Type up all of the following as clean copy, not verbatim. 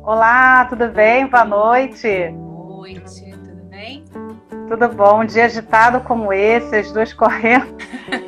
Olá, tudo bem? Boa noite. Noite, tudo bem? Tudo bom? Um dia agitado como esse, as duas correndo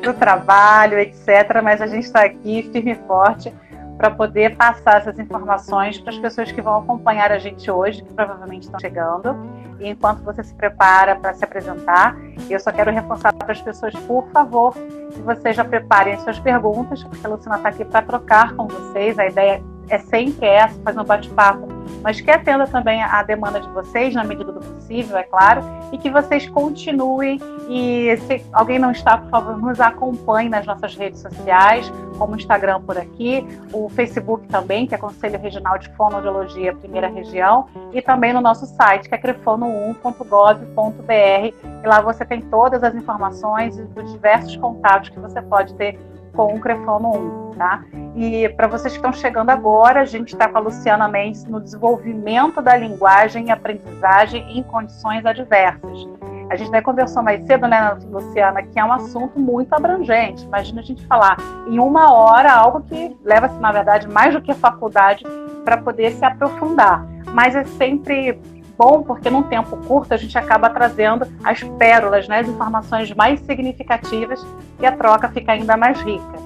do trabalho, etc. Mas a gente está aqui firme e forte para poder passar essas informações para as pessoas que vão acompanhar a gente hoje, que provavelmente estão chegando. E enquanto você se prepara para se apresentar, eu só quero reforçar para as pessoas, por favor, que vocês já preparem as suas perguntas, porque a Luciana está aqui para trocar com vocês. A ideia é sempre essa, fazer um bate-papo, mas que atenda também a demanda de vocês, na medida do possível, é claro, e que vocês continuem, e se alguém não está, por favor, nos acompanhe nas nossas redes sociais, como o Instagram por aqui, o Facebook também, que é Conselho Regional de Fonoaudiologia Primeira Região, e também no nosso site, que é crefono1.gov.br, e lá você tem todas as informações dos diversos contatos que você pode ter com o Crefono 1, tá? E para vocês que estão chegando agora, a gente está com a Luciana Mendes no desenvolvimento da linguagem e aprendizagem em condições adversas. A gente até conversou mais cedo, né, Luciana, que é um assunto muito abrangente. Imagina a gente falar em uma hora algo que leva-se, na verdade, mais do que faculdade para poder se aprofundar. Mas é sempre bom, porque num tempo curto a gente acaba trazendo as pérolas, né, as informações mais significativas, e a troca fica ainda mais rica.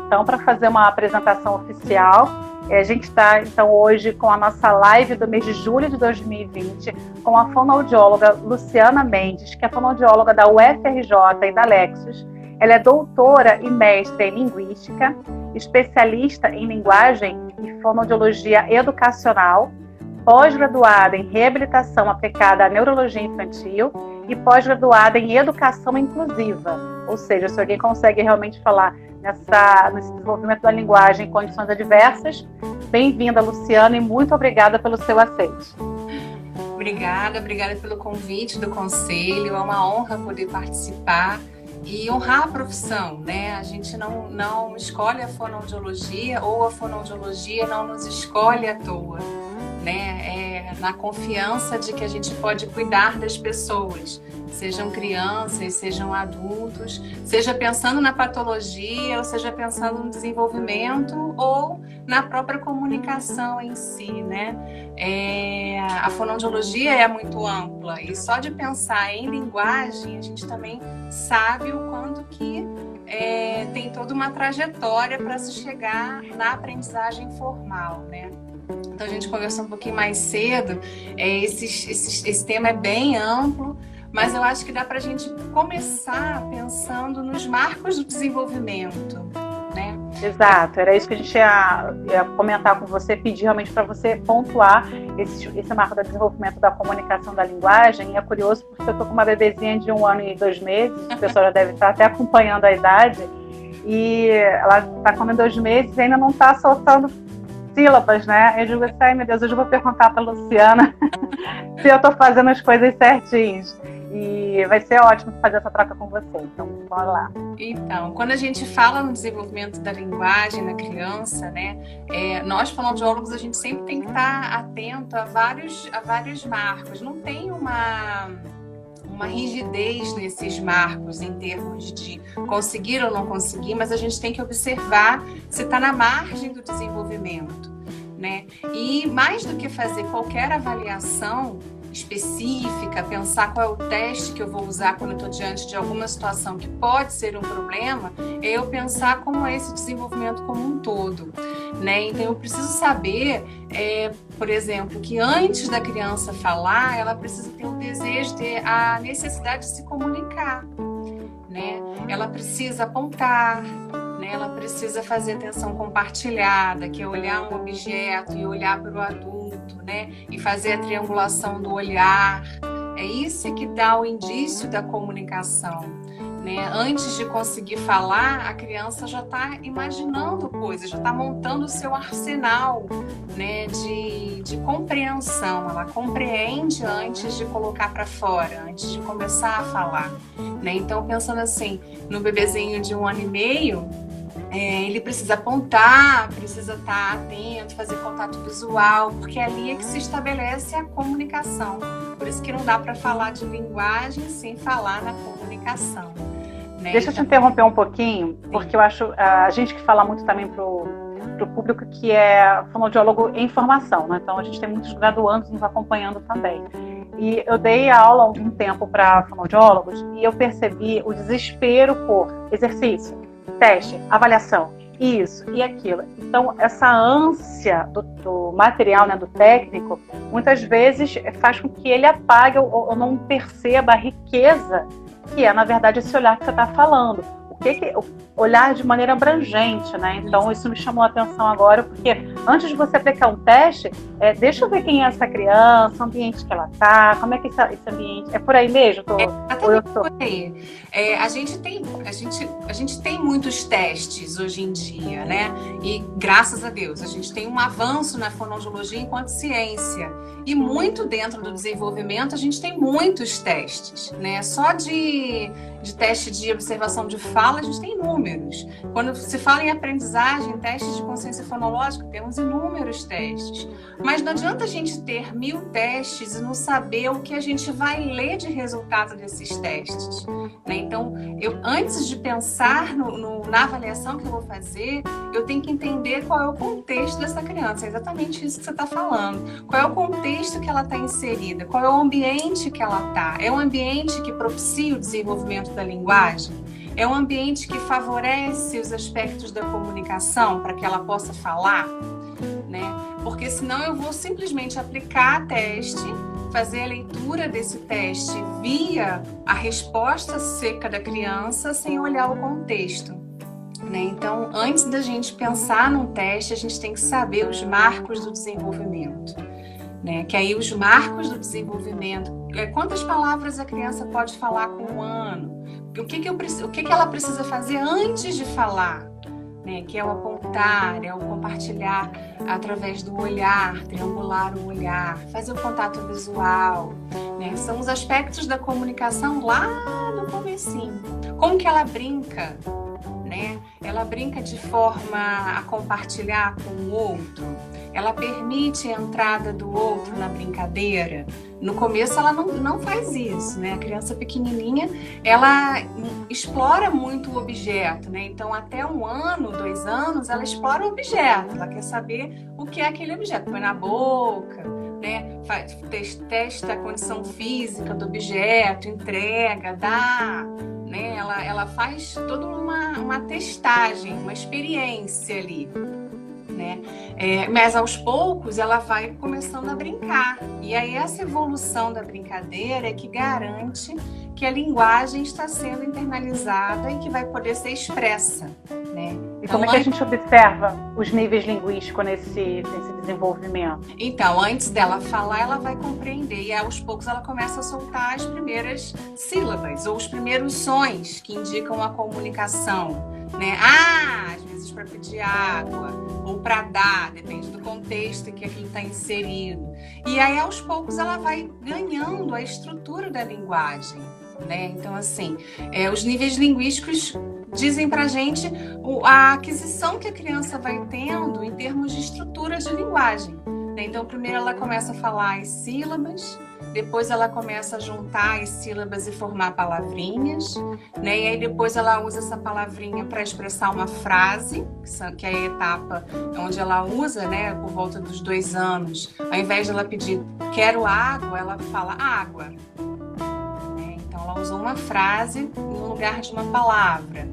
Então, para fazer uma apresentação oficial, a gente está então hoje com a nossa live do mês de julho de 2020 com a fonoaudióloga Luciana Mendes, que é fonoaudióloga da UFRJ e da Lexos. Ela é doutora e mestre em linguística, especialista em linguagem e fonoaudiologia educacional, pós-graduada em reabilitação aplicada à neurologia infantil e pós-graduada em educação inclusiva. Ou seja, se alguém consegue realmente falar nesse desenvolvimento da linguagem em condições adversas, bem-vinda, Luciana, e muito obrigada pelo seu aceite. Obrigada pelo convite do Conselho, é uma honra poder participar e honrar a profissão, né? A gente não escolhe a fonoaudiologia, ou a fonoaudiologia não nos escolhe à toa, né? É na confiança de que a gente pode cuidar das pessoas, sejam crianças, sejam adultos, seja pensando na patologia, ou seja pensando no desenvolvimento, ou na própria comunicação em si, né? A fonoaudiologia é muito ampla, e só de pensar em linguagem, a gente também sabe o quanto que tem toda uma trajetória para se chegar na aprendizagem formal, né? Então a gente conversou um pouquinho mais cedo, esse tema é bem amplo, mas eu acho que dá para a gente começar pensando nos marcos do desenvolvimento, né? Exato, era isso que a gente ia comentar com você, pedir realmente para você pontuar esse marco do desenvolvimento da comunicação da linguagem. E é curioso porque eu estou com uma bebezinha de 1 ano e 2 meses, o pessoal já deve estar até acompanhando a idade, e ela está com 2 meses e ainda não está soltando sílabas, né? Eu digo assim, ai meu Deus, hoje eu vou perguntar para a Luciana se eu estou fazendo as coisas certinhas. E vai ser ótimo fazer essa troca com você. Então, bora lá. Então, quando a gente fala no desenvolvimento da linguagem na criança, né? Nós, fonoaudiólogos, a gente sempre tem que estar atento a vários marcos. Não tem uma rigidez nesses marcos em termos de conseguir ou não conseguir, mas a gente tem que observar se está na margem do desenvolvimento, né? E mais do que fazer qualquer avaliação específica, pensar qual é o teste que eu vou usar quando eu estou diante de alguma situação que pode ser um problema, é eu pensar como é esse desenvolvimento como um todo, né? Então eu preciso saber, por exemplo, que antes da criança falar, ela precisa ter o desejo, ter a necessidade de se comunicar, né? Ela precisa apontar, né? Ela precisa fazer atenção compartilhada, que é olhar um objeto e olhar para o adulto, né? E fazer a triangulação do olhar. É isso que dá o indício da comunicação, né? Antes de conseguir falar, a criança já está imaginando coisas, já está montando o seu arsenal, né, de compreensão. Ela compreende antes de colocar para fora, antes de começar a falar, né? Então, pensando assim, no bebezinho de 1 ano e meio, ele precisa apontar, precisa estar atento, fazer contato visual, porque ali é que se estabelece a comunicação. Por isso que não dá para falar de linguagem sem falar na comunicação, né? Deixa eu te interromper um pouquinho, porque eu acho, a gente que fala muito também pro o público que é fonoaudiólogo em formação, né? Então a gente tem muitos graduandos nos acompanhando também. E eu dei aula há algum tempo para fonoaudiólogos e eu percebi o desespero por exercício, teste, avaliação, isso e aquilo. Então, essa ânsia do material, né, do técnico, muitas vezes faz com que ele apague ou não perceba a riqueza que é, na verdade, esse olhar que você está falando. Olhar de maneira abrangente, né? Então, isso me chamou a atenção agora, porque antes de você aplicar um teste, deixa eu ver quem é essa criança, o ambiente que ela está, como é que esse ambiente... É por aí mesmo? Por aí. A gente tem muitos testes hoje em dia, né? E, graças a Deus, a gente tem um avanço na fonoaudiologia enquanto ciência. E muito dentro do desenvolvimento, a gente tem muitos testes, né? Só de teste de observação de fala, a gente tem inúmeros. Quando se fala em aprendizagem, testes de consciência fonológica, temos inúmeros testes. Mas não adianta a gente ter 1000 testes e não saber o que a gente vai ler de resultado desses testes, né? Então, antes de pensar na avaliação que eu vou fazer, eu tenho que entender qual é o contexto dessa criança. É exatamente isso que você está falando. Qual é o contexto que ela está inserida? Qual é o ambiente que ela está? É um ambiente que propicia o desenvolvimento da linguagem? É um ambiente que favorece os aspectos da comunicação para que ela possa falar, né? Porque senão eu vou simplesmente aplicar teste, fazer a leitura desse teste via a resposta seca da criança sem olhar o contexto, né? Então, antes da gente pensar num teste, a gente tem que saber os marcos do desenvolvimento, né? Que aí os marcos do desenvolvimento, quantas palavras a criança pode falar com 1 ano? O que ela precisa fazer antes de falar, né? Que é o apontar, é o compartilhar através do olhar, triangular o olhar, fazer o contato visual, né? São os aspectos da comunicação lá no comecinho. Como que ela brinca, né? Ela brinca de forma a compartilhar com o outro. Ela permite a entrada do outro na brincadeira. No começo ela não faz isso, né? A criança pequenininha, ela explora muito o objeto, né? Então até 1 ano, 2 anos, ela explora o objeto. Ela quer saber o que é aquele objeto. Põe na boca, né? Testa a condição física do objeto, entrega, dá, né? Ela faz toda uma testagem, uma experiência ali, né? Mas aos poucos ela vai começando a brincar. E aí essa evolução da brincadeira é que garante que a linguagem está sendo internalizada e que vai poder ser expressa, né? E como é que a gente observa os níveis linguísticos nesse desenvolvimento? Então, antes dela falar, ela vai compreender. E aos poucos ela começa a soltar as primeiras sílabas ou os primeiros sons que indicam a comunicação, né? Às vezes para pedir água ou para dar, depende do contexto em que aquilo está inserido. E aí, aos poucos, ela vai ganhando a estrutura da linguagem, né? Então, assim, os níveis linguísticos dizem para a gente a aquisição que a criança vai tendo em termos de estruturas de linguagem, né? Então, primeiro ela começa a falar as sílabas, depois ela começa a juntar as sílabas e formar palavrinhas, né? E aí depois ela usa essa palavrinha para expressar uma frase, que é a etapa onde ela usa, né, por volta dos 2 anos. Ao invés de ela pedir quero água, ela fala água, né? Então ela usou uma frase no lugar de uma palavra.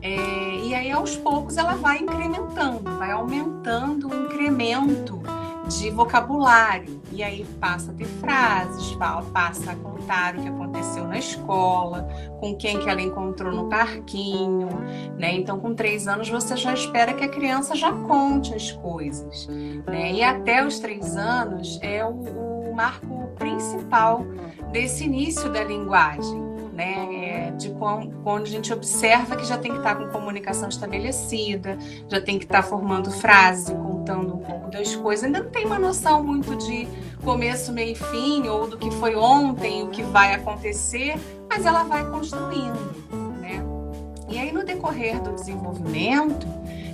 E aí aos poucos ela vai incrementando, vai aumentando o incremento de vocabulário, e aí passa a ter frases, passa a contar o que aconteceu na escola, com quem que ela encontrou no parquinho, né? Então, com 3 anos, você já espera que a criança já conte as coisas, né? E até os 3 anos é o marco principal desse início da linguagem, né? De quando a gente observa que já tem que estar com comunicação estabelecida, já tem que estar formando frase, contando um pouco das coisas. Ainda não tem uma noção muito de começo, meio e fim, ou do que foi ontem, o que vai acontecer, mas ela vai construindo, né? E aí, no decorrer do desenvolvimento,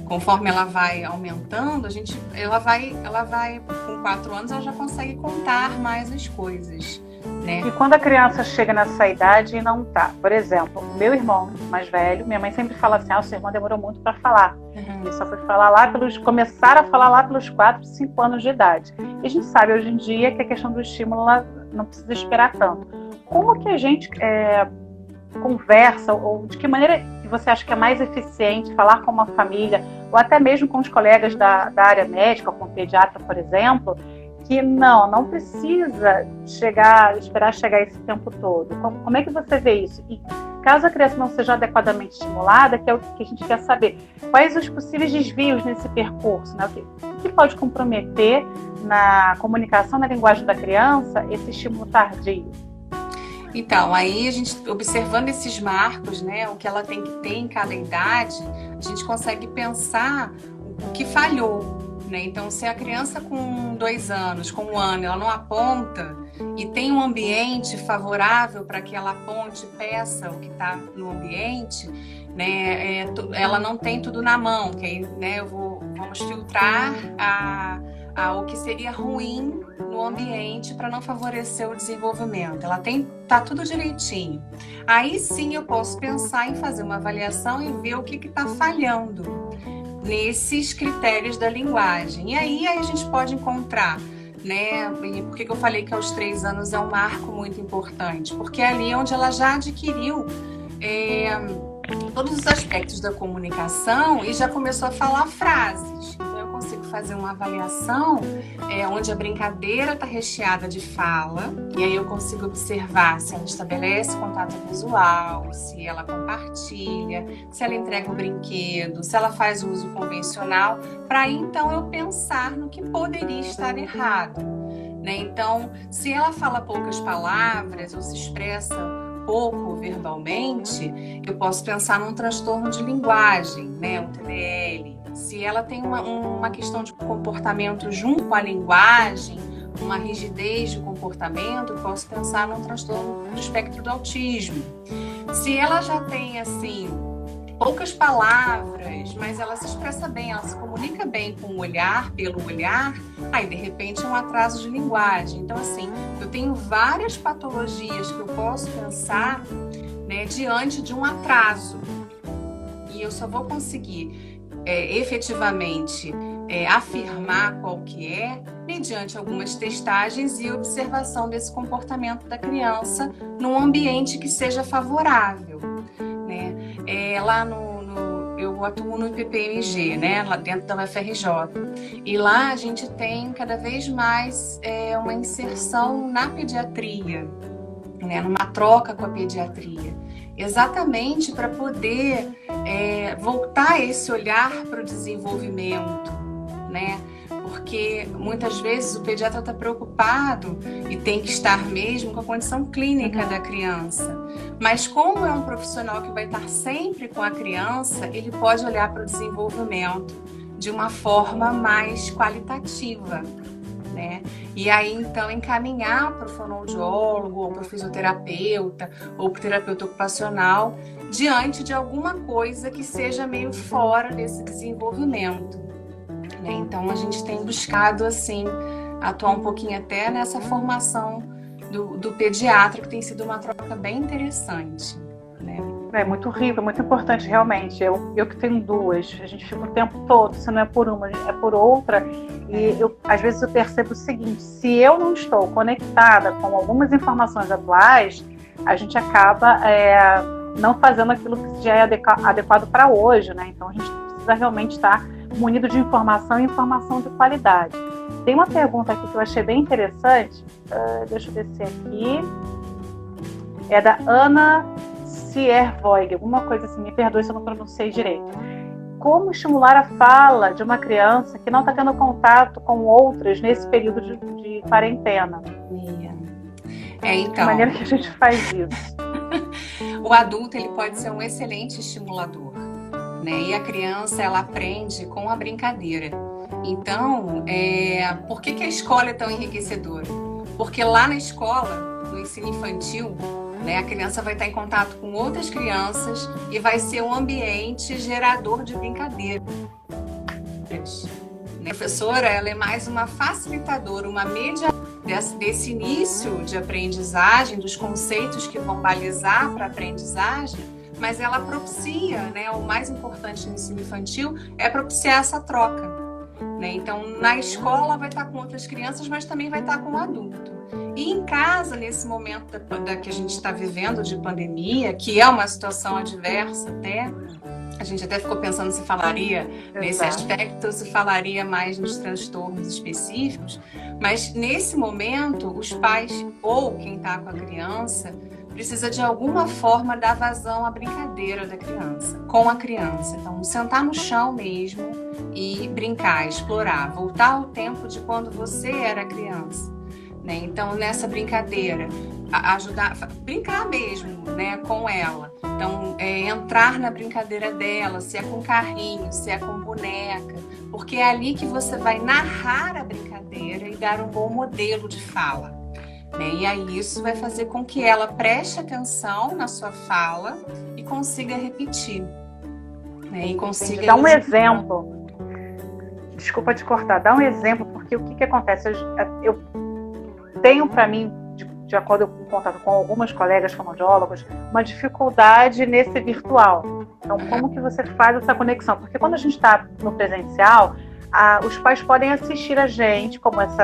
conforme ela vai aumentando, ela vai com 4 anos, ela já consegue contar mais as coisas, né? E quando a criança chega nessa idade e não tá, por exemplo, meu irmão mais velho, minha mãe sempre fala assim, o seu irmão demorou muito para falar. Ele só foi falar começar a falar lá pelos 4, 5 anos de idade. E a gente sabe hoje em dia que a questão do estímulo não precisa esperar tanto. Como que a gente conversa, ou de que maneira que você acha que é mais eficiente falar com uma família, ou até mesmo com os colegas da área médica, com o pediatra, por exemplo, que não precisa esperar chegar esse tempo todo. Como é que você vê isso? E caso a criança não seja adequadamente estimulada, que é o que a gente quer saber, quais os possíveis desvios nesse percurso, né? O que pode comprometer na comunicação, na linguagem da criança, esse estímulo tardio? Então, aí a gente, observando esses marcos, né, o que ela tem que ter em cada idade, a gente consegue pensar o que falhou. Né? Então, se a criança com 2 anos, com 1 ano, ela não aponta e tem um ambiente favorável para que ela aponte, peça o que está no ambiente, né? Ela não tem tudo na mão, que aí, né, vamos filtrar o que seria ruim no ambiente para não favorecer o desenvolvimento. Ela tá tudo direitinho. Aí sim eu posso pensar em fazer uma avaliação e ver o que está falhando nesses critérios da linguagem. E aí a gente pode encontrar, né? Por que eu falei que aos 3 anos é um marco muito importante? Porque é ali onde ela já adquiriu todos os aspectos da comunicação e já começou a falar frases. Então eu consigo fazer uma avaliação onde a brincadeira está recheada de fala, e aí eu consigo observar se ela estabelece contato visual, se ela compartilha, se ela entrega o brinquedo, se ela faz o uso convencional, para aí então eu pensar no que poderia estar errado, né? Então, se ela fala poucas palavras ou se expressa pouco verbalmente, eu posso pensar num transtorno de linguagem, né, um TDL. Se ela tem uma questão de comportamento junto com a linguagem, uma rigidez de comportamento, eu posso pensar num transtorno do espectro do autismo. Se ela já tem, assim, poucas palavras, mas ela se expressa bem, ela se comunica bem com o olhar, pelo olhar, aí de repente é um atraso de linguagem. Então, assim, eu tenho várias patologias que eu posso pensar, né, diante de um atraso. E eu só vou conseguir efetivamente afirmar qual que é, mediante algumas testagens e observação desse comportamento da criança num ambiente que seja favorável, né? Lá eu atuo no IPPMG, né, lá dentro da UFRJ, e lá a gente tem cada vez mais uma inserção na pediatria, né, numa troca com a pediatria, exatamente para poder voltar esse olhar para o desenvolvimento, né? Porque muitas vezes o pediatra está preocupado e tem que estar mesmo com a condição clínica da criança. Mas como é um profissional que vai estar sempre com a criança, ele pode olhar para o desenvolvimento de uma forma mais qualitativa, né? E aí, então, encaminhar para o fonoaudiólogo, ou para o fisioterapeuta, ou para o terapeuta ocupacional, diante de alguma coisa que seja meio fora desse desenvolvimento. Então, a gente tem buscado, assim, atuar um pouquinho até nessa formação do pediatra, que tem sido uma troca bem interessante, né? É muito rico, é muito importante, realmente. Eu que tenho 2, a gente fica o tempo todo, se não é por uma, é por outra. E às vezes eu percebo o seguinte, se eu não estou conectada com algumas informações atuais, a gente acaba não fazendo aquilo que já é adequado para hoje, né? Então, a gente precisa realmente estar munido de informação e informação de qualidade. Tem uma pergunta aqui que eu achei bem interessante, deixa eu descer aqui, é da Ana Ciervoig, alguma coisa assim, me perdoe se eu não pronunciei direito. Como estimular a fala de uma criança que não está tendo contato com outras nesse período de quarentena? Então, de maneira que a gente faz isso? O adulto, ele pode ser um excelente estimulador, né? E a criança, ela aprende com a brincadeira. Então, por que a escola é tão enriquecedora? Porque lá na escola, no ensino infantil, né, a criança vai estar em contato com outras crianças e vai ser um ambiente gerador de brincadeira. A professora, ela é mais uma facilitadora, uma mediadora desse início de aprendizagem, dos conceitos que vão balizar para a aprendizagem, mas ela propicia, né, o mais importante no ensino infantil é propiciar essa troca, né? Então, na escola vai estar com outras crianças, mas também vai estar com o adulto. E em casa, nesse momento que a gente está vivendo de pandemia, que é uma situação adversa até, a gente até ficou pensando se falaria nesse aspecto ou se falaria mais nos transtornos específicos, mas nesse momento os pais ou quem está com a criança precisa de alguma forma dar vazão à brincadeira da criança, com a criança. Então, sentar no chão mesmo e brincar, explorar, voltar ao tempo de quando você era criança, né? Então, nessa brincadeira, ajudar, brincar mesmo, né, com ela. Então, entrar na brincadeira dela, se é com carrinho, se é com boneca, porque é ali que você vai narrar a brincadeira e dar um bom modelo de fala, né? E aí isso vai fazer com que ela preste atenção na sua fala e consiga repetir, né? E consiga... Dá um exemplo. Desculpa te cortar. Dá um exemplo, porque o que acontece? Eu tenho para mim, de acordo com o contato com algumas colegas fonoaudiólogos, uma dificuldade nesse virtual. Então, como que você faz essa conexão? Porque quando a gente está no presencial, os pais podem assistir a gente, como esse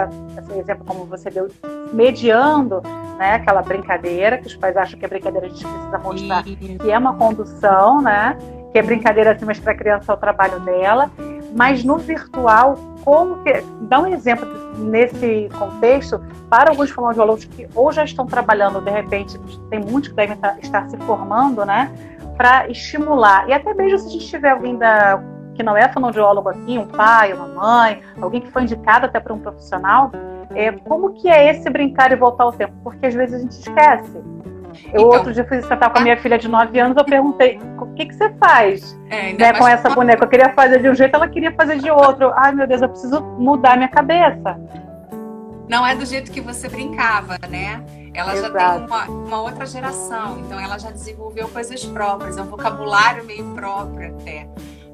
exemplo como você deu, mediando, né, aquela brincadeira, que os pais acham que é brincadeira, a gente precisa mostrar que é uma condução, né, que é brincadeira assim, mas para a criança é o trabalho dela. Mas no virtual, como que... Dá um exemplo nesse contexto para alguns fonoaudiólogos que ou já estão trabalhando, de repente, tem muitos que devem estar se formando, né, para estimular. E até mesmo se a gente tiver alguém que não é fonoaudiólogo aqui, um pai, uma mãe, alguém que foi indicado até para um profissional, como que é esse brincar e voltar ao tempo? Porque às vezes a gente esquece. Eu outro dia fui sentar com a minha filha de 9 anos, eu perguntei, o que você faz né, com essa boneca? Eu queria fazer de um jeito, ela queria fazer de outro. Ai, meu Deus, eu preciso mudar minha cabeça. Não é do jeito que você brincava, né? Ela já tem uma outra geração, então ela já desenvolveu coisas próprias, é um vocabulário meio próprio até.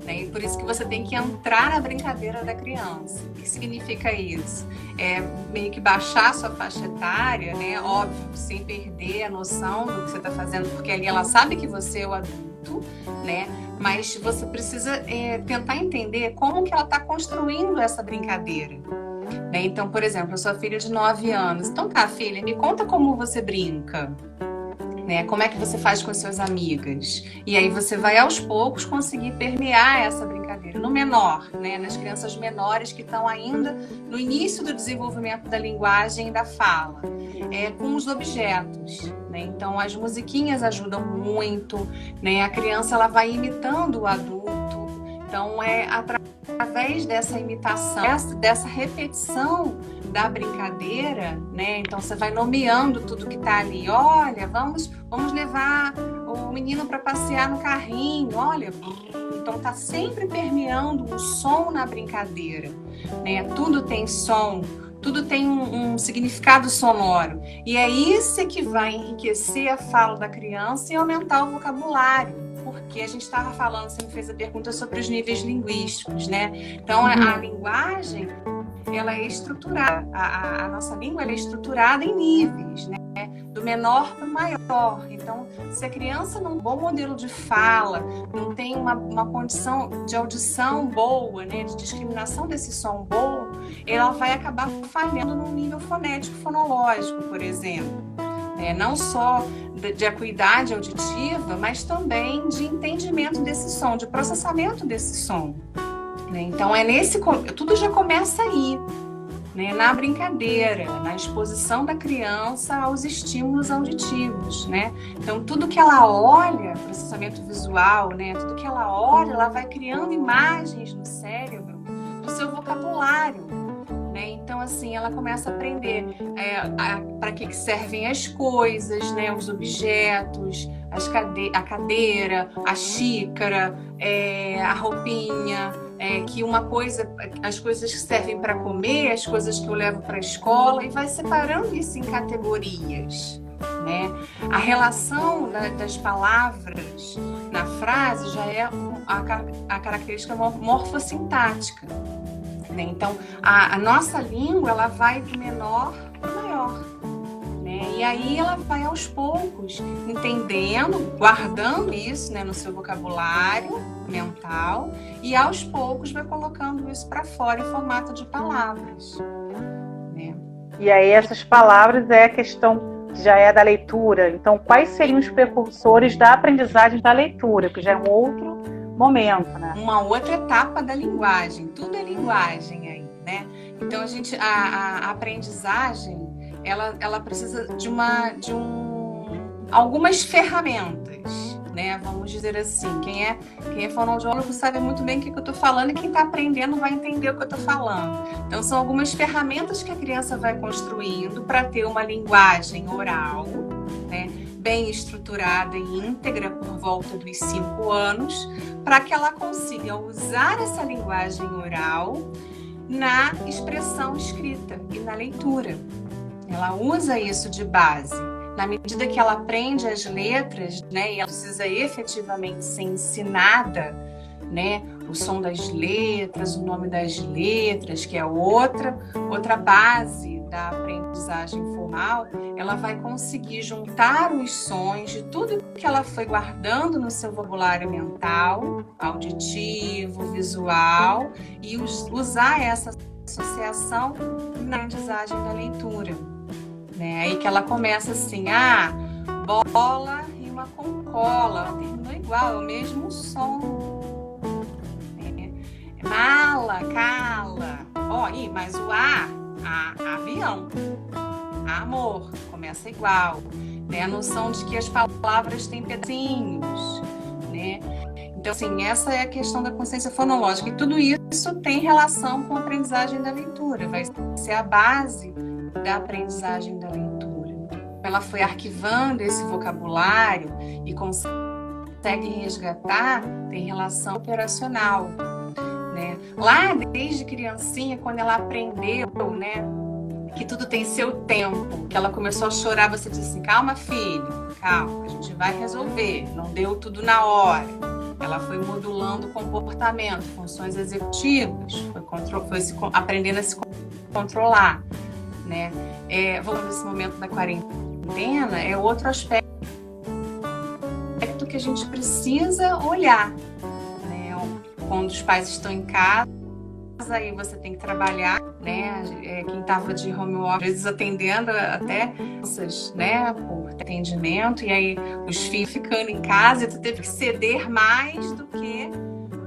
Né? E por isso que você tem que entrar na brincadeira da criança. O que significa isso? É meio que baixar a sua faixa etária, né? Óbvio, sem perder a noção do que você está fazendo, porque ali ela sabe que você é o adulto, né? Mas você precisa tentar entender como que ela está construindo essa brincadeira. Né? Então, por exemplo, a sua filha de 9 anos. Então tá, filha, me conta como você brinca. Né? Como é que você faz com as suas amigas? E aí você vai aos poucos conseguir permear essa brincadeira. No menor, né? Nas crianças menores que estão ainda no início do desenvolvimento da linguagem e da fala, com os objetos. Né? Então as musiquinhas ajudam muito, né? A criança ela vai imitando o adulto. Então através dessa imitação, dessa repetição da brincadeira, né? Então você vai nomeando tudo que está ali. Olha, vamos levar o menino para passear no carrinho. Olha, então tá sempre permeando o som na brincadeira, né? Tudo tem som, tudo tem um significado sonoro. E é isso que vai enriquecer a fala da criança e aumentar o vocabulário. Porque a gente estava falando, você me fez a pergunta sobre os níveis linguísticos, né? Então a linguagem ela é estruturada, a nossa língua ela é estruturada em níveis, né? Do menor para o maior. Então, se a criança não tem um bom modelo de fala, não tem uma condição de audição boa, né? De discriminação desse som boa, ela vai acabar falhando no nível fonético, fonológico, por exemplo. Não só de acuidade auditiva, mas também de entendimento desse som, de processamento desse som. Então, tudo já começa aí, né? Na brincadeira, na exposição da criança aos estímulos auditivos, né? Então, tudo que ela olha, processamento visual, né? Tudo que ela olha, ela vai criando imagens no cérebro do seu vocabulário. Então, assim, ela começa a aprender para que servem as coisas, né? Os objetos, a cadeira, a xícara, a roupinha, que uma coisa, as coisas que servem para comer, as coisas que eu levo para a escola, e vai separando isso em categorias. Né? A relação das palavras na frase já é a característica morfossintática. Então, a nossa língua ela vai do menor para o melhor. E aí ela vai aos poucos entendendo, guardando isso, né, no seu vocabulário mental, e aos poucos vai colocando isso para fora em formato de palavras, né? E aí essas palavras é a questão que já é da leitura. Então, quais seriam os precursores da aprendizagem da leitura, que já é um outro momento, né? Uma outra etapa da linguagem. Tudo é linguagem aí, né? Então a aprendizagem ela precisa de algumas ferramentas, né? Vamos dizer assim, quem é fonoaudiólogo sabe muito bem o que eu estou falando, e quem está aprendendo vai entender o que eu estou falando. Então são algumas ferramentas que a criança vai construindo para ter uma linguagem oral, né, bem estruturada e íntegra por volta dos 5 anos, para que ela consiga usar essa linguagem oral na expressão escrita e na leitura. Ela usa isso de base. Na medida que ela aprende as letras, né, e ela precisa efetivamente ser ensinada, né, o som das letras, o nome das letras, que é outra base da aprendizagem formal, ela vai conseguir juntar os sons de tudo que ela foi guardando no seu vocabulário mental, auditivo, visual, e usar essa associação na aprendizagem da leitura. Aí que ela começa assim, bola rima com cola, ela terminou igual, é o mesmo som. Mala, cala, mas o avião, amor, começa igual, né? A noção de que as palavras têm pedacinhos, né? Então, assim, essa é a questão da consciência fonológica, e tudo isso tem relação com a aprendizagem da leitura, vai ser a base da aprendizagem da leitura. Ela foi arquivando esse vocabulário e consegue resgatar, tem relação operacional, né? Lá desde criancinha, quando ela aprendeu, né, que tudo tem seu tempo, que ela começou a chorar, você disse assim, calma filho, calma, a gente vai resolver, não deu tudo na hora. Ela foi modulando o comportamento, funções executivas, foi aprendendo a se controlar, né? Vamos nesse momento da quarentena, é outro aspecto que a gente precisa olhar, né? Quando os pais estão em casa, aí você tem que trabalhar, né? Quem estava de home office, às vezes atendendo até crianças, né, por atendimento, e aí os filhos ficando em casa, e tu teve que ceder mais do que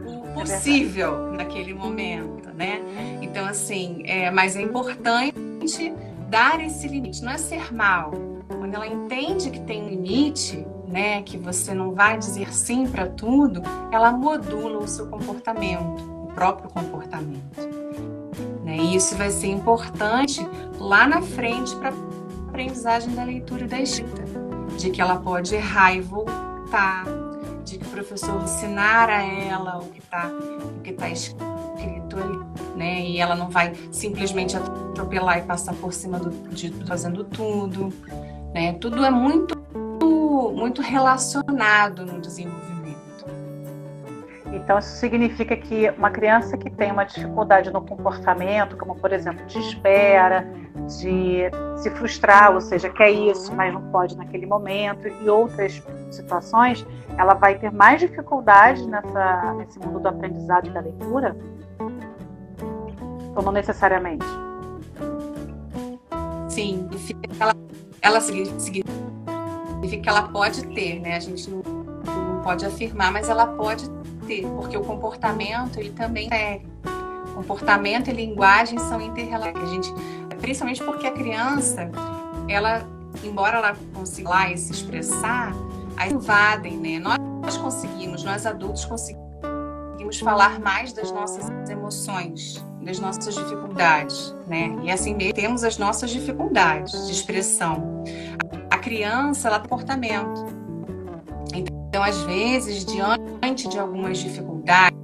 o possível naquele momento, né? Então, assim, mas é importante dar esse limite, não é ser mal. Quando ela entende que tem limite, né, que você não vai dizer sim para tudo, ela modula o seu comportamento, o próprio comportamento, né? E isso vai ser importante lá na frente para a aprendizagem da leitura e da escrita, de que ela pode errar e voltar, de que o professor ensinar a ela o que está escrito ali, né? E ela não vai simplesmente atropelar e passar por cima de fazendo tudo, né? Tudo é muito relacionado no desenvolvimento. Então, isso significa que uma criança que tem uma dificuldade no comportamento, como, por exemplo, de espera, de se frustrar, ou seja, quer isso, mas não pode naquele momento, e outras situações, ela vai ter mais dificuldade nesse mundo do aprendizado e da leitura? Ou não necessariamente? Sim, ela significa que ela pode ter, né? A gente não pode afirmar, mas ela pode ter, porque o comportamento, ele também é. Comportamento e linguagem são interrelacionados. Principalmente porque a criança, ela, embora ela consiga lá e se expressar, aí invadem, né? Nós adultos conseguimos falar mais das nossas emoções, das nossas dificuldades, né? E assim mesmo temos as nossas dificuldades de expressão. A criança, ela tem comportamento. Então, às vezes, diante de algumas dificuldades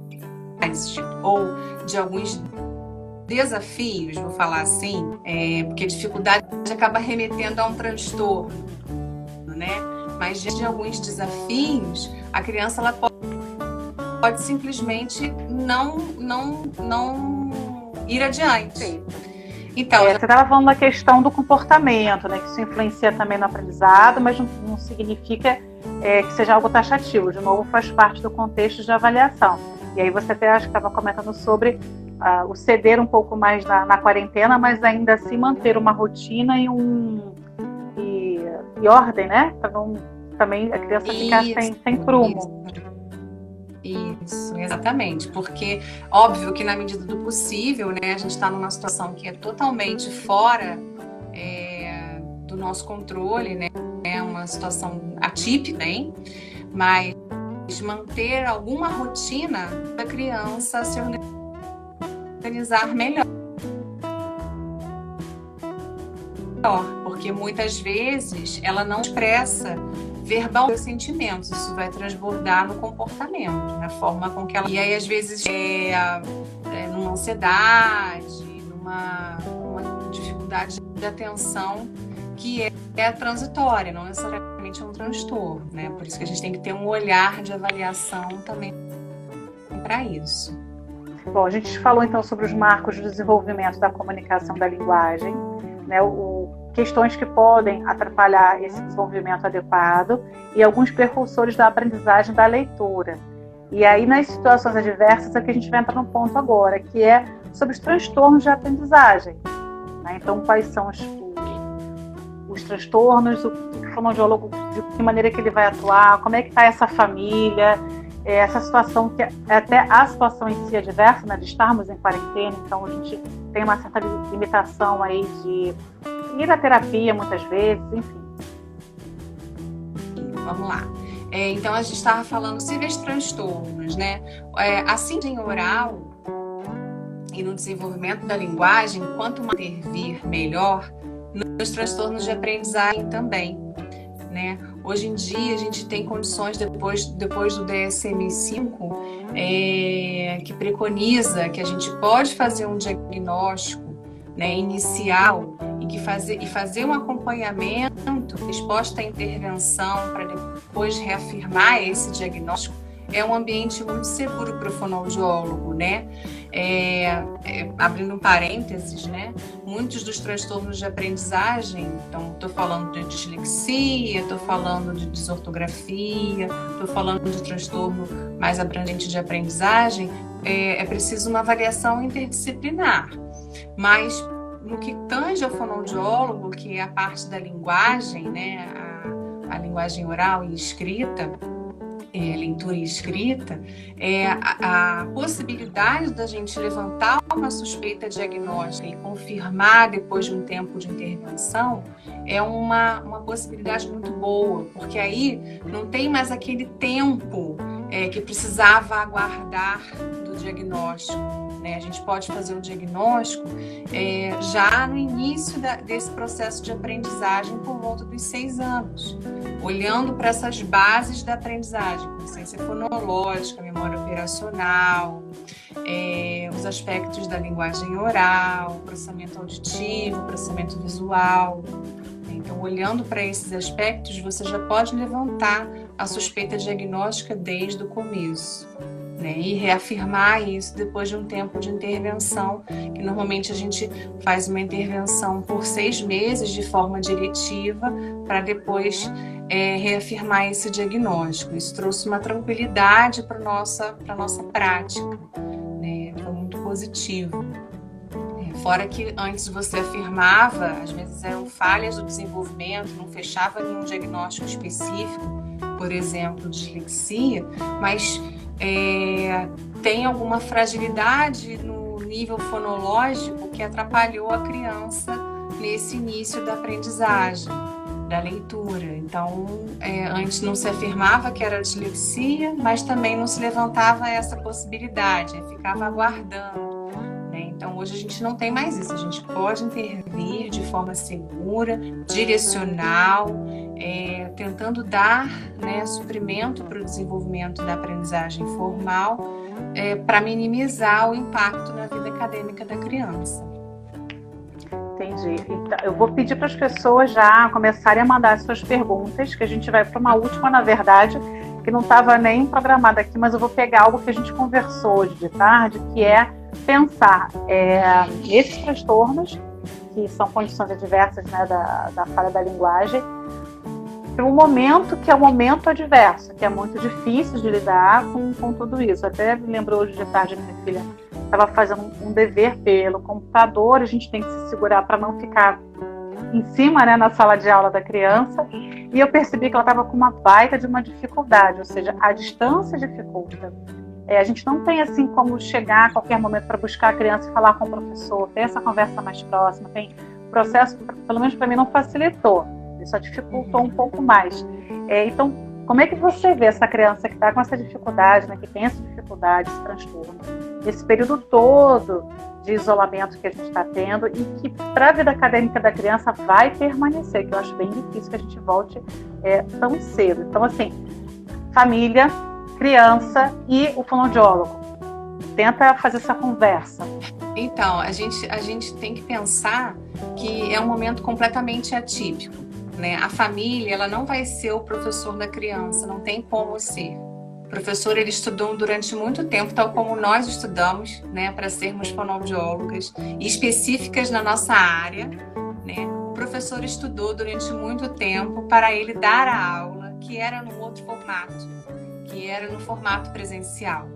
ou de alguns desafios, vou falar assim, porque dificuldade acaba remetendo a um transtorno, né? Mas diante de alguns desafios, a criança ela pode simplesmente não ir adiante. Então, você estava falando da questão do comportamento, né? Que isso influencia também no aprendizado, mas não significa que seja algo taxativo. De novo, faz parte do contexto de avaliação. E aí você até acho que estava comentando sobre o ceder um pouco mais na quarentena, mas ainda assim manter uma rotina e ordem, né? Para também a criança ficar sem prumo. Isso, exatamente, porque óbvio que na medida do possível, né, a gente está numa situação que é totalmente fora do nosso controle, né, é uma situação atípica, hein? Mas manter alguma rotina da criança se organizar melhor, porque muitas vezes ela não expressa verbal os sentimentos, isso vai transbordar no comportamento, na forma com que ela... E aí, às vezes, numa ansiedade, numa dificuldade de atenção que é transitória, não necessariamente é um transtorno, né? Por isso que a gente tem que ter um olhar de avaliação também para isso. Bom, a gente falou, então, sobre os marcos de desenvolvimento da comunicação da linguagem, né? Questões que podem atrapalhar esse desenvolvimento adequado e alguns precursores da aprendizagem da leitura. E aí, nas situações adversas, é que a gente vai entrar no ponto agora, que é sobre os transtornos de aprendizagem. Né? Então, quais são os transtornos, o fonoaudiólogo, de que maneira que ele vai atuar, como é que está essa família, essa situação, que até a situação em si é diversa, né, de estarmos em quarentena, então a gente tem uma certa limitação aí de ir à terapia muitas vezes, enfim. Vamos lá. Então a gente estava falando possíveis transtornos, né? Assim, em oral e no desenvolvimento da linguagem, quanto mais intervir, melhor, nos transtornos de aprendizagem também, né? Hoje em dia a gente tem condições, depois do DSM-5, que preconiza que a gente pode fazer um diagnóstico, né, inicial e fazer um acompanhamento, resposta à intervenção para depois reafirmar esse diagnóstico. É um ambiente muito seguro para o fonoaudiólogo, né? Abrindo um parênteses, né? Muitos dos transtornos de aprendizagem, então estou falando de dislexia, estou falando de desortografia, estou falando de transtorno mais abrangente de aprendizagem, é preciso uma avaliação interdisciplinar. Mas no que tange ao fonoaudiólogo, que é a parte da linguagem, né? A linguagem oral e escrita, leitura e escrita, a possibilidade da gente levantar uma suspeita diagnóstica e confirmar depois de um tempo de intervenção é uma possibilidade muito boa, porque aí não tem mais aquele tempo que precisava aguardar do diagnóstico, né? A gente pode fazer o diagnóstico já no início desse processo de aprendizagem por volta dos 6 anos, olhando para essas bases da aprendizagem, consciência fonológica, memória operacional, os aspectos da linguagem oral, processamento auditivo, processamento visual. Então, olhando para esses aspectos, você já pode levantar a suspeita diagnóstica desde o começo, né? E reafirmar isso depois de um tempo de intervenção, que normalmente a gente faz uma intervenção por 6 meses de forma diretiva, para depois reafirmar esse diagnóstico. Isso trouxe uma tranquilidade para a nossa prática, né? Foi muito positivo. Fora que antes você afirmava, às vezes eram falhas do desenvolvimento, não fechava nenhum diagnóstico específico, por exemplo, dislexia, mas tem alguma fragilidade no nível fonológico que atrapalhou a criança nesse início da aprendizagem, da leitura. Então, antes não se afirmava que era dislexia, mas também não se levantava essa possibilidade, ficava aguardando. Então, hoje a gente não tem mais isso, a gente pode intervir de forma segura, direcional, tentando dar, né, suprimento para o desenvolvimento da aprendizagem formal, para minimizar o impacto na vida acadêmica da criança. Entendi. Então, eu vou pedir para as pessoas já começarem a mandar as suas perguntas, que a gente vai para uma última, na verdade, que não estava nem programada aqui, mas eu vou pegar algo que a gente conversou hoje de tarde, que é pensar nesses transtornos que são condições adversas, né, da falha da linguagem, para um momento que é um momento adverso, que é muito difícil de lidar com tudo isso. Até me lembrou hoje de tarde, minha filha estava fazendo um dever pelo computador, a gente tem que se segurar para não ficar em cima, né, na sala de aula da criança, e eu percebi que ela estava com uma baita de uma dificuldade, ou seja, a distância dificulta. A gente não tem assim como chegar a qualquer momento para buscar a criança e falar com o professor, ter essa conversa mais próxima. Tem o processo, pelo menos para mim, não facilitou, ele só dificultou um pouco mais. Então, como é que você vê essa criança que está com essa dificuldade, né, que tem essa dificuldade, esse transtorno, esse período todo de isolamento que a gente está tendo e que para a vida acadêmica da criança vai permanecer, que eu acho bem difícil que a gente volte tão cedo. Então, assim, família, criança e o fonoaudiólogo. Tenta fazer essa conversa. Então, a gente tem que pensar que é um momento completamente atípico, né? A família, ela não vai ser o professor da criança, não tem como ser. O professor, ele estudou durante muito tempo, tal como nós estudamos, né, para sermos fonoaudiólogas e específicas na nossa área, né? O professor estudou durante muito tempo para ele dar a aula, que era num outro formato, que era no formato presencial.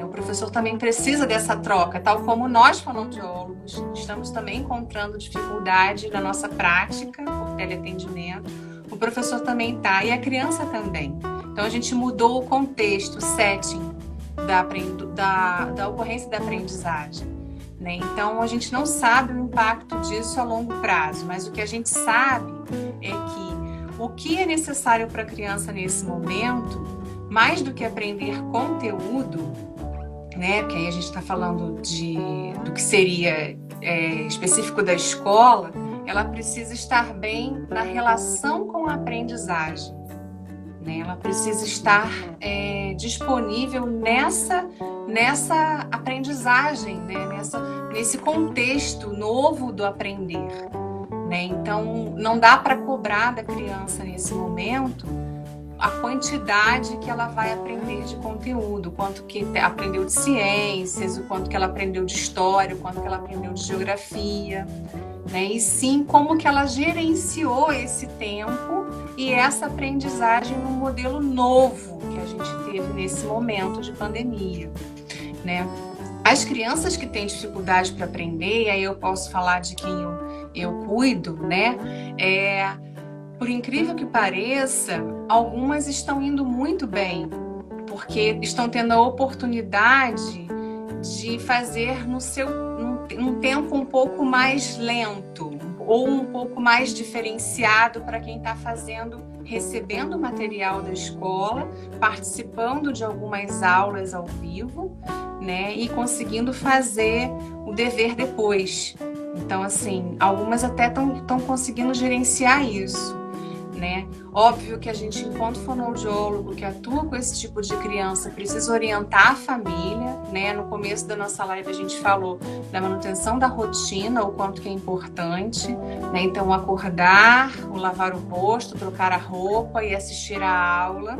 O professor também precisa dessa troca, tal como nós, fonoaudiólogos, estamos também encontrando dificuldade na nossa prática por teleatendimento. O professor também está, e a criança também. Então, a gente mudou o contexto, o setting da ocorrência da aprendizagem, né? Então, a gente não sabe o impacto disso a longo prazo, mas o que a gente sabe é que o que é necessário para a criança nesse momento, mais do que aprender conteúdo, né? Porque aí a gente está falando do que seria específico da escola, ela precisa estar bem na relação com a aprendizagem. Ela precisa estar disponível nessa aprendizagem, né? Nesse contexto novo do aprender, né? Então, não dá para cobrar da criança nesse momento a quantidade que ela vai aprender de conteúdo, o quanto que aprendeu de ciências, o quanto que ela aprendeu de história, o quanto que ela aprendeu de geografia, né? E sim como que ela gerenciou esse tempo e essa aprendizagem num modelo novo que a gente teve nesse momento de pandemia, né? As crianças que têm dificuldade para aprender, e aí eu posso falar de quem eu cuido, né? Por incrível que pareça, algumas estão indo muito bem, porque estão tendo a oportunidade de fazer num tempo um pouco mais lento, ou um pouco mais diferenciado para quem está recebendo material da escola, participando de algumas aulas ao vivo, né, e conseguindo fazer o dever depois. Então, assim, algumas até estão conseguindo gerenciar isso, né? Óbvio que a gente, enquanto fonoaudiólogo que atua com esse tipo de criança, precisa orientar a família, né? No começo da nossa live a gente falou da manutenção da rotina, o quanto que é importante, né? Então, acordar, o lavar o rosto, trocar a roupa e assistir a aula,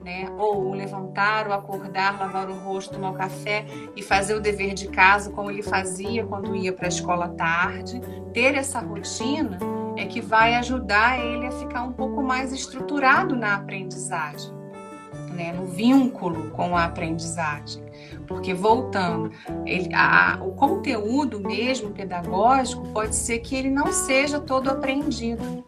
né? Ou levantar, ou acordar, lavar o rosto, tomar o café e fazer o dever de casa como ele fazia quando ia para a escola à tarde. Ter essa rotina é que vai ajudar ele a ficar um pouco mais estruturado na aprendizagem, né? No vínculo com a aprendizagem. Porque, voltando, o conteúdo mesmo pedagógico pode ser que ele não seja todo aprendido,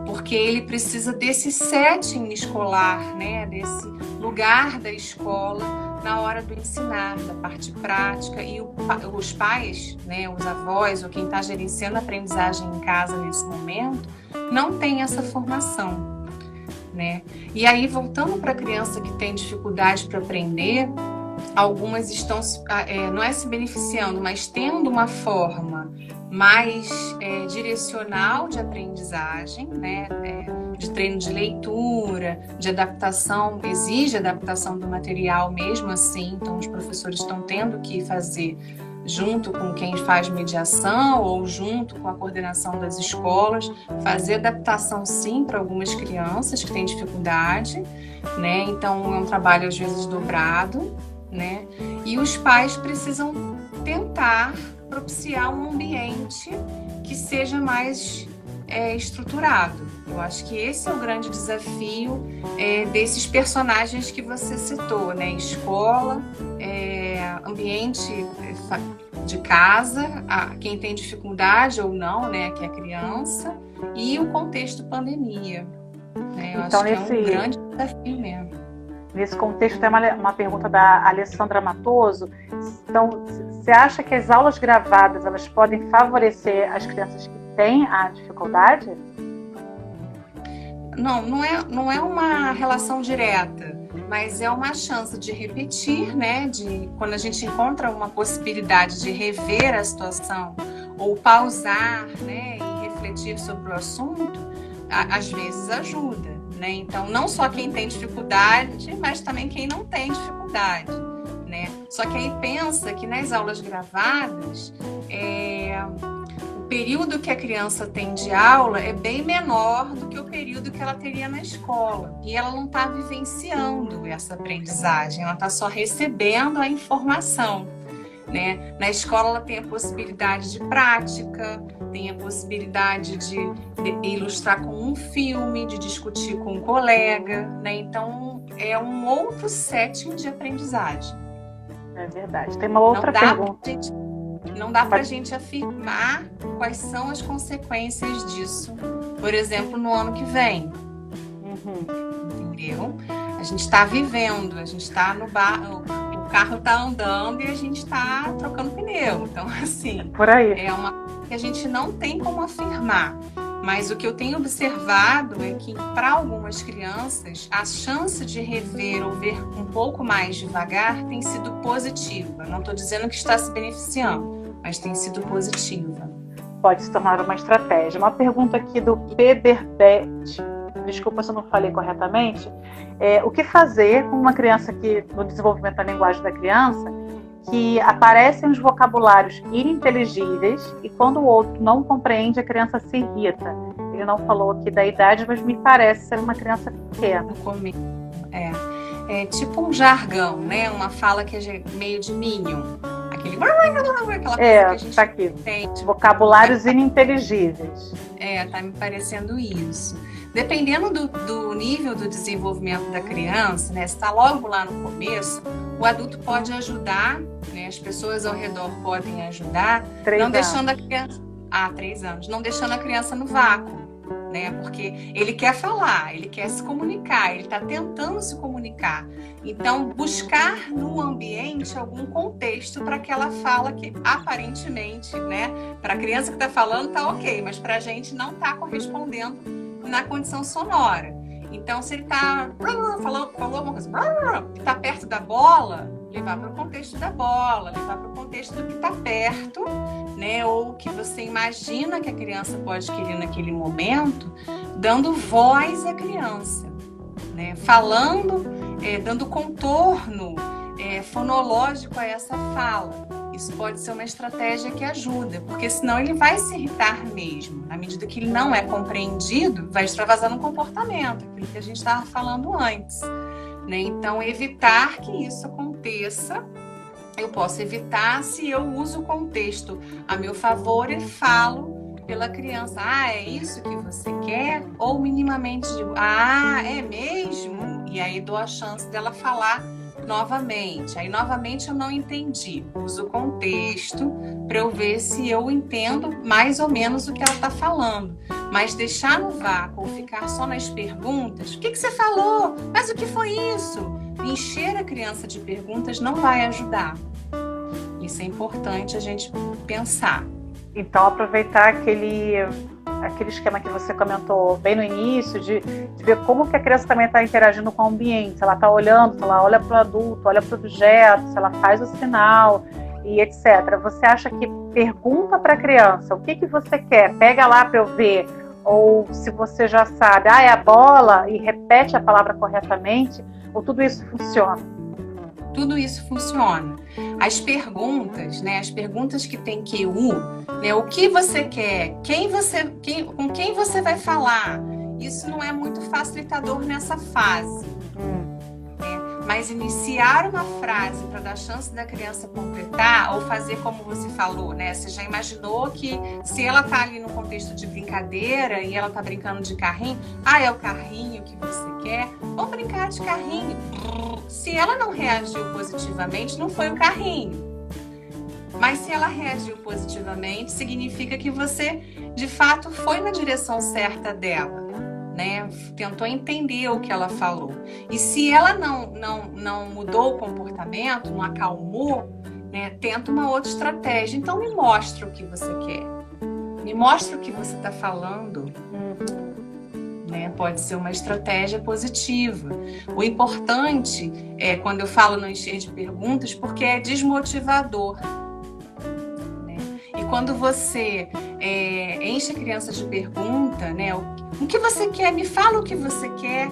porque ele precisa desse setting escolar, né? Desse lugar da escola na hora do ensinar, da parte prática, e os pais, né, os avós ou quem está gerenciando a aprendizagem em casa nesse momento, não tem essa formação, né? E aí, voltando para a criança que tem dificuldade para aprender, algumas estão, não é se beneficiando, mas tendo uma forma mais direcional de aprendizagem, né? De treino de leitura, de adaptação, exige adaptação do material mesmo assim, então os professores estão tendo que fazer junto com quem faz mediação ou junto com a coordenação das escolas, fazer adaptação sim para algumas crianças que têm dificuldade, né? Então é um trabalho às vezes dobrado, né? E os pais precisam tentar propiciar um ambiente que seja mais estruturado. Eu acho que esse é o grande desafio desses personagens que você citou, né? Escola, ambiente de casa, quem tem dificuldade ou não, né? Que é a criança, e o contexto pandemia. Né? Eu acho que é um grande desafio mesmo. Nesse contexto, tem uma pergunta da Alessandra Matoso. Então, você acha que as aulas gravadas elas podem favorecer as crianças que têm a dificuldade? Não é uma relação direta, mas é uma chance de repetir, né? Quando a gente encontra uma possibilidade de rever a situação ou pausar, né? E refletir sobre o assunto, às vezes ajuda, né? Então, não só quem tem dificuldade, mas também quem não tem dificuldade, né? Só que aí pensa que nas aulas gravadas, o período que a criança tem de aula é bem menor do que o período que ela teria na escola. E ela não está vivenciando essa aprendizagem, ela está só recebendo a informação. Né? Na escola ela tem a possibilidade de prática, tem a possibilidade de ilustrar com um filme, de discutir com um colega, né? Então é um outro setting de aprendizagem. É verdade. Tem uma outra pergunta. Não dá para a gente afirmar quais são as consequências disso, por exemplo, no ano que vem. Entendeu? A gente está vivendo, a gente está no bar, o carro está andando e a gente está trocando pneu. Então, assim, por aí. É uma coisa que a gente não tem como afirmar. Mas o que eu tenho observado é que, para algumas crianças, a chance de rever ou ver um pouco mais devagar tem sido positiva. Não estou dizendo que está se beneficiando, mas tem sido positiva. Pode se tornar uma estratégia. Uma pergunta aqui do Peberbet. Desculpa se eu não falei corretamente. O que fazer com uma criança que, no desenvolvimento da linguagem da criança, que aparecem os vocabulários ininteligíveis e quando o outro não compreende, a criança se irrita. Ele não falou aqui da idade, mas me parece ser uma criança pequena. É tipo um jargão, né? Uma fala que é meio de Minion. Aquela coisa que a gente tá aqui. Tem. Vocabulários ininteligíveis. Tá me parecendo isso. Dependendo do nível do desenvolvimento da criança, né? Se está logo lá no começo, o adulto pode ajudar, né? As pessoas ao redor podem ajudar, deixando a criança... 3 anos. Não deixando a criança no vácuo, né? Porque ele quer falar, ele quer se comunicar, ele está tentando se comunicar. Então, buscar no ambiente algum contexto para aquela fala que aparentemente, né? Para a criança que está falando, tá ok, mas para a gente não está correspondendo na condição sonora. Então, se ele está falou uma coisa, está perto da bola, levar para o contexto da bola, levar para o contexto do que está perto, né? Ou que você imagina que a criança pode querer naquele momento, dando voz à criança, né? Falando, dando contorno fonológico a essa fala. Isso pode ser uma estratégia que ajuda, porque senão ele vai se irritar mesmo. Na medida que ele não é compreendido, vai extravasar no comportamento, aquilo que a gente estava falando antes. Né? Então, evitar que isso aconteça, eu posso evitar se eu uso o contexto a meu favor e falo pela criança. É isso que você quer? Ou minimamente digo, é mesmo? E aí dou a chance dela falar novamente. Aí, novamente, eu não entendi. Uso o contexto para eu ver se eu entendo mais ou menos o que ela está falando. Mas deixar no vácuo, ficar só nas perguntas, o que você falou? Mas o que foi isso? Encher a criança de perguntas não vai ajudar. Isso é importante a gente pensar. Então, aproveitar aquele esquema que você comentou bem no início, de ver como que a criança também está interagindo com o ambiente, se ela está olhando, se ela olha para o adulto, olha para o objeto, se ela faz o sinal e etc. Você acha que pergunta para a criança o que você quer, pega lá para eu ver, ou se você já sabe, é a bola, e repete a palavra corretamente, ou tudo isso funciona? Tudo isso funciona. As perguntas, né? As perguntas que tem QU, né? O que você quer? Com quem você vai falar? Isso não é muito facilitador nessa fase. mas iniciar uma frase para dar chance da criança completar, ou fazer como você falou, né? Você já imaginou que se ela tá ali no contexto de brincadeira e ela tá brincando de carrinho, é o carrinho que você quer, vamos brincar de carrinho. Se ela não reagiu positivamente, não foi o carrinho. Mas se ela reagiu positivamente, significa que você, de fato, foi na direção certa dela. Né? Tentou entender o que ela falou. E se ela não mudou o comportamento, não acalmou, né? Tenta uma outra estratégia. Então me mostra o que você quer. Me mostra o que você está falando. Né? Pode ser uma estratégia positiva. O importante é quando eu falo no encher de perguntas, porque é desmotivador. E quando você enche a criança de pergunta, né? O que você quer? Me fala o que você quer.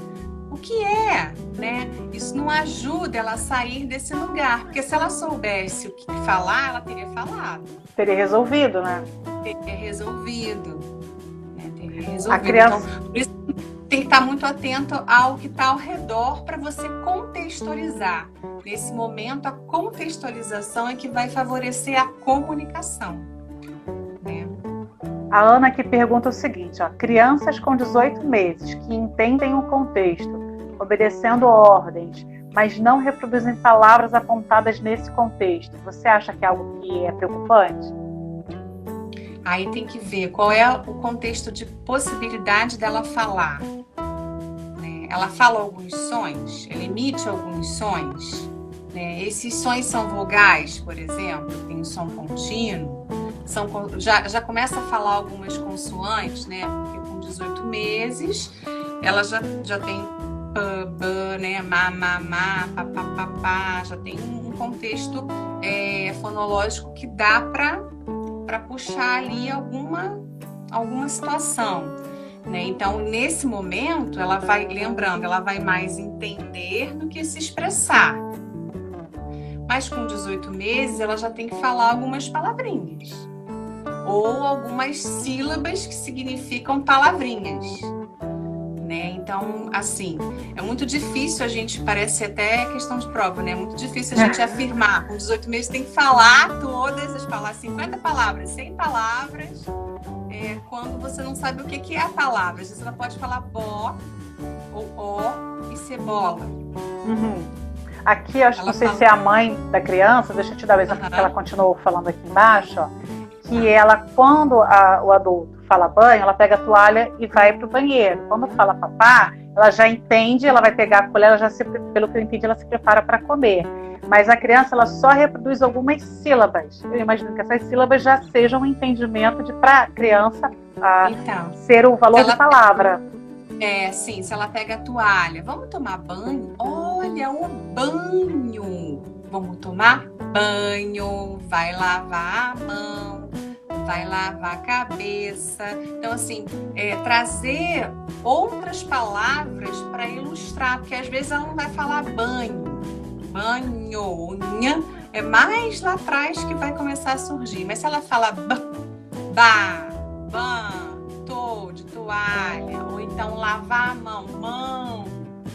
O que é? Né? Isso não ajuda ela a sair desse lugar. Porque se ela soubesse o que falar, ela teria falado. Teria resolvido, né? Teria resolvido. Né? Teria resolvido. A criança... Então, por isso tem que estar muito atento ao que está ao redor para você contextualizar. Nesse momento, a contextualização é que vai favorecer a comunicação. Né? A Ana aqui pergunta o seguinte, crianças com 18 meses que entendem o contexto, obedecendo ordens, mas não reproduzem palavras apontadas nesse contexto, você acha que é algo que é preocupante? Aí tem que ver qual é o contexto de possibilidade dela falar. Né? Ela fala alguns sons, ela emite alguns sons. Né? Esses sons são vogais, por exemplo, tem um som contínuo. Já começa a falar algumas consoantes, né? Porque com 18 meses ela já tem né? Ma, pa, pa, já tem um contexto fonológico que dá para puxar ali alguma situação. Né? Então, nesse momento, ela vai mais entender do que se expressar. Mas com 18 meses, ela já tem que falar algumas palavrinhas. Ou algumas sílabas que significam palavrinhas. Né? Então, assim, é muito difícil a gente, parece até questão de prova, né? É muito difícil a gente afirmar. Com 18 meses tem que falar todas as palavras, 50 palavras, 100 palavras, quando você não sabe o que é a palavra. Às vezes ela pode falar bó, ou ó, e cebola. Uhum. Aqui, acho que não sei se é a mãe da criança, deixa eu te dar o exemplo que ela continuou falando aqui embaixo, que ela, quando o adulto fala banho, ela pega a toalha e vai pro banheiro. Quando fala papá, ela já entende, ela vai pegar a colher, pelo que eu entendi, ela se prepara para comer. Mas a criança, ela só reproduz algumas sílabas. Eu imagino que essas sílabas já sejam um entendimento para a criança ser o valor da palavra. Sim, se ela pega a toalha, vamos tomar banho? Olha, o banho! Vamos tomar banho, vai lavar a mão, vai lavar a cabeça. Então, assim, trazer outras palavras para ilustrar, porque às vezes ela não vai falar banho, banho, é mais lá atrás que vai começar a surgir. Mas se ela fala tô, de toalha, ou então lavar a mão,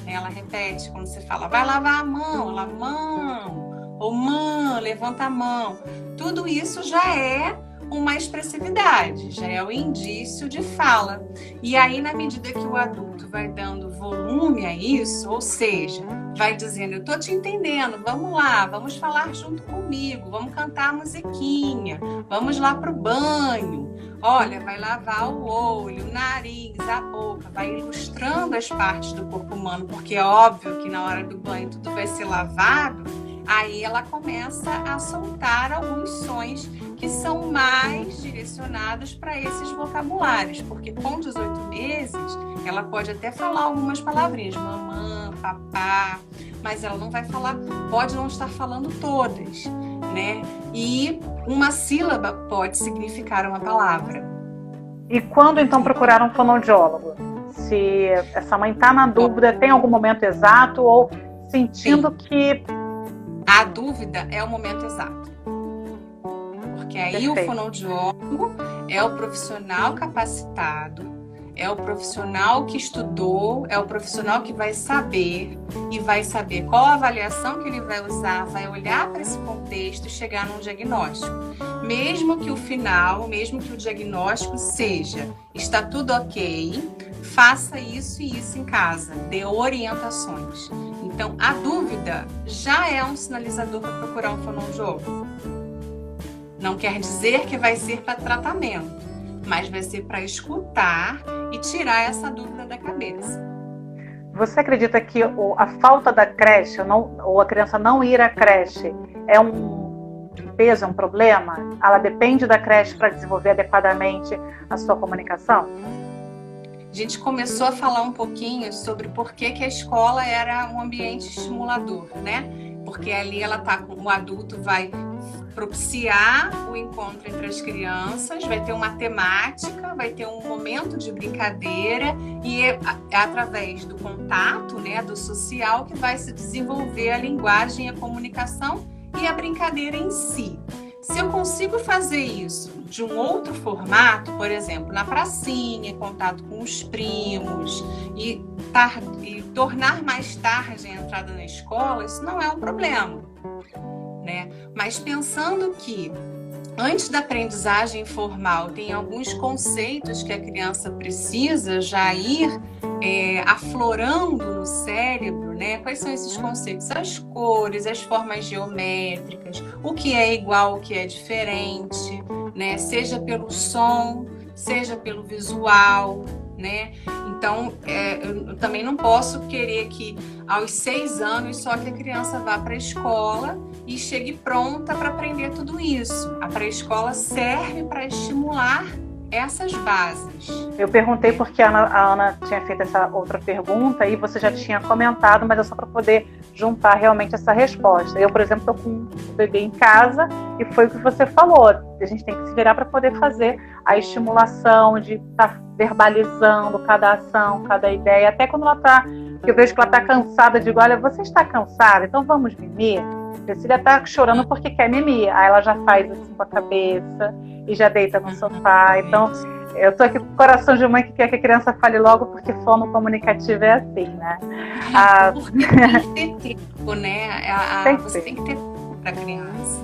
ela repete quando você fala, vai lavar a mão, ela mão, ou mão, levanta a mão. Tudo isso já é uma expressividade, já é o indício de fala. E aí, na medida que o adulto vai dando volume a isso, ou seja, vai dizendo, eu tô te entendendo, vamos lá, vamos falar junto comigo, vamos cantar a musiquinha, vamos lá pro banho, olha, vai lavar o olho, o nariz, a boca, vai ilustrando as partes do corpo humano, porque é óbvio que na hora do banho tudo vai ser lavado. Aí ela começa a soltar alguns sons que são mais direcionados para esses vocabulários, porque com 18 meses ela pode até falar algumas palavrinhas, mamã, papá, mas ela não vai falar, pode não estar falando todas, né? E uma sílaba pode significar uma palavra. E quando então procurar um fonoaudiólogo? Se essa mãe está na dúvida, tem algum momento exato ou sentindo que... A dúvida é o momento exato. Porque aí o fonoaudiólogo é o profissional capacitado, é o profissional que estudou, é o profissional que vai saber e vai saber qual a avaliação que ele vai usar, vai olhar para esse contexto e chegar num diagnóstico. Mesmo que o diagnóstico seja, está tudo ok, faça isso e isso em casa, dê orientações. Então, a dúvida já é um sinalizador para procurar um fonoaudiólogo. Não quer dizer que vai ser para tratamento, mas vai ser para escutar e tirar essa dúvida da cabeça. Você acredita que a falta da creche, ou a criança não ir à creche, é um peso, é um problema? Ela depende da creche para desenvolver adequadamente a sua comunicação? A gente começou a falar um pouquinho sobre por que a escola era um ambiente estimulador, né? Porque ali o adulto vai propiciar o encontro entre as crianças, vai ter uma temática, vai ter um momento de brincadeira e é através do contato, né, do social, que vai se desenvolver a linguagem, a comunicação e a brincadeira em si. Se eu consigo fazer isso de um outro formato, por exemplo, na pracinha, em contato com os primos, e tornar mais tarde a entrada na escola, isso não é um problema, né? Mas pensando que antes da aprendizagem formal tem alguns conceitos que a criança precisa já ir aflorando no cérebro, né? Quais são esses conceitos? As cores, as formas geométricas, o que é igual, o que é diferente, né? Seja pelo som, seja pelo visual, né? Então, eu também não posso querer que aos 6 anos só que a criança vá para a escola e chegue pronta para aprender tudo isso. A pré-escola serve para estimular essas bases. Eu perguntei porque a Ana tinha feito essa outra pergunta e você já tinha comentado, mas é só para poder juntar realmente essa resposta. Eu, por exemplo, estou com um bebê em casa e foi o que você falou. A gente tem que se virar para poder fazer a estimulação de estar verbalizando cada ação, cada ideia. Até quando ela está, eu vejo que ela está cansada, eu digo, olha, você está cansada, então vamos mimir? Cecília está chorando porque quer mimir. Aí ela já faz assim com a cabeça e já deita no sofá. Então, eu estou aqui com o coração de mãe que quer que a criança fale logo, porque forma comunicativa é assim, né? Tem que ter tempo, né? Você tem que ter tempo para a criança,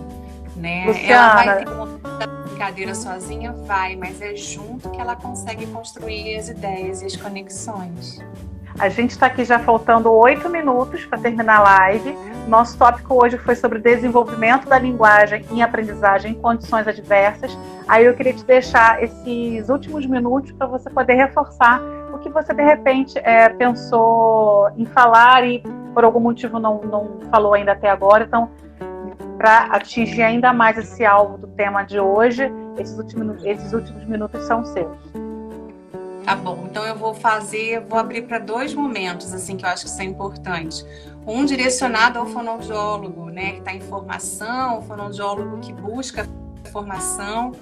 né? Luciana, ela vai ter uma brincadeira sozinha, mas é junto que ela consegue construir as ideias e as conexões. A gente está aqui já faltando 8 minutos para terminar a live. Nosso tópico hoje foi sobre desenvolvimento da linguagem em aprendizagem em condições adversas. Aí eu queria te deixar esses últimos minutos para você poder reforçar o que você, de repente, pensou em falar e por algum motivo não falou ainda até agora. Então, para atingir ainda mais esse alvo do tema de hoje, esses últimos minutos são seus. Tá bom, então eu vou abrir para 2 momentos, assim, que eu acho que são importantes. Um direcionado ao fonoaudiólogo, né, que está em formação, o fonoaudiólogo que busca formação.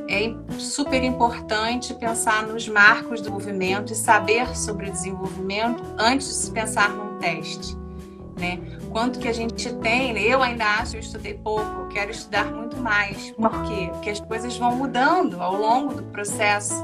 É super importante pensar nos marcos do movimento e saber sobre o desenvolvimento antes de se pensar num teste, né? Quanto que a gente tem, eu ainda acho que eu estudei pouco, eu quero estudar muito mais. Por quê? Porque as coisas vão mudando ao longo do processo,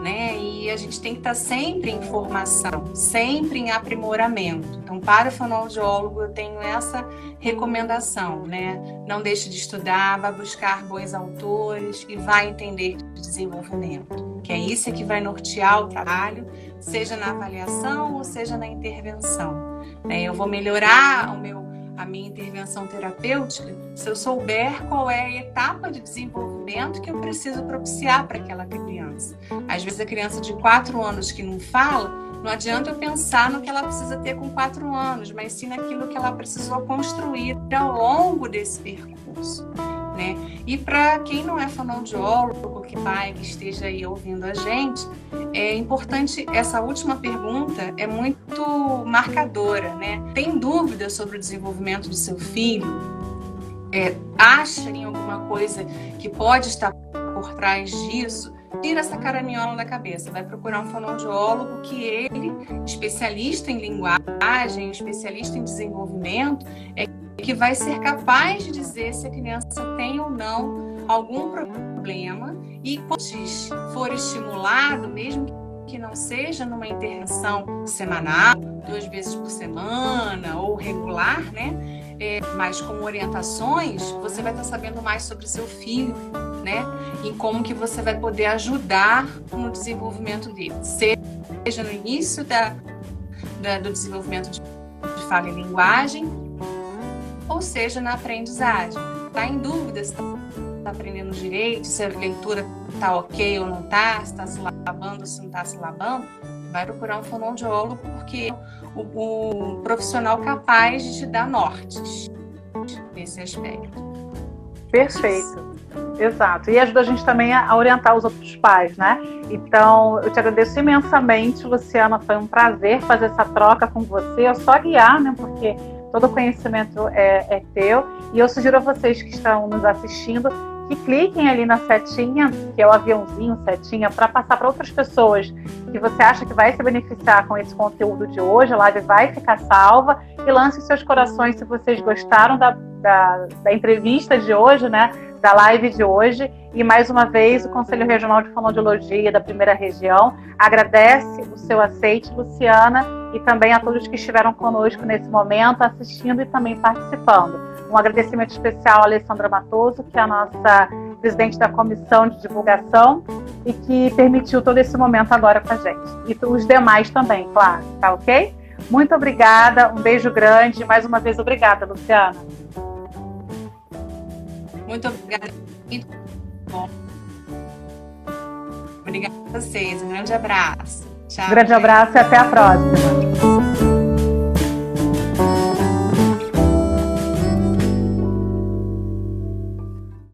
né? E a gente tem que estar sempre em formação, sempre em aprimoramento. Então, para o fonoaudiólogo, eu tenho essa recomendação, né? Não deixe de estudar, vá buscar bons autores e vá entender de desenvolvimento, que é isso que vai nortear o trabalho, seja na avaliação ou seja na intervenção, né? Eu vou melhorar a minha intervenção terapêutica se eu souber qual é a etapa de desenvolvimento que eu preciso propiciar para aquela criança. Às vezes a criança de 4 anos que não fala, não adianta eu pensar no que ela precisa ter com 4 anos, mas sim naquilo que ela precisou construir ao longo desse percurso, né? E para quem não é fonoaudiólogo, que esteja aí ouvindo a gente, é importante, essa última pergunta é muito marcadora, né? Tem dúvida sobre o desenvolvimento do seu filho? Acha em alguma coisa que pode estar por trás disso? Tira essa caraminhola da cabeça, vai procurar um fonoaudiólogo que ele, especialista em linguagem, especialista em desenvolvimento, que vai ser capaz de dizer se a criança tem ou não algum problema, e quando for estimulado, mesmo que não seja numa intervenção semanal, 2 vezes por semana ou regular, né? Mas com orientações, você vai estar sabendo mais sobre o seu filho, né? E como que você vai poder ajudar no desenvolvimento dele, seja no início do desenvolvimento de fala e linguagem, ou seja, na aprendizagem. Está em dúvida se está aprendendo direito, se a leitura está ok ou não está, se está se labando ou se não está se labando, vai procurar um fonoaudiólogo, porque é o profissional capaz de te dar nortes nesse aspecto. Perfeito. Exato. E ajuda a gente também a orientar os outros pais, né? Então, eu te agradeço imensamente, Luciana. Foi um prazer fazer essa troca com você. Eu só guiar, né? Porque todo o conhecimento é teu. E eu sugiro a vocês que estão nos assistindo que cliquem ali na setinha, que é o aviãozinho, setinha, para passar para outras pessoas que você acha que vai se beneficiar com esse conteúdo de hoje. A live vai ficar salva. E lance seus corações se vocês gostaram da entrevista de hoje, né? Da live de hoje. E mais uma vez o Conselho Regional de Fonoaudiologia da Primeira Região agradece o seu aceite, Luciana, e também a todos que estiveram conosco nesse momento, assistindo e também participando. Um agradecimento especial à Alessandra Matoso, que é a nossa presidente da Comissão de Divulgação e que permitiu todo esse momento agora com a gente. E os demais também, claro, tá ok? Muito obrigada, um beijo grande, mais uma vez obrigada, Luciana. Muito obrigada. Bom. Obrigada a vocês. Um grande abraço. Tchau. Grande abraço e até a próxima.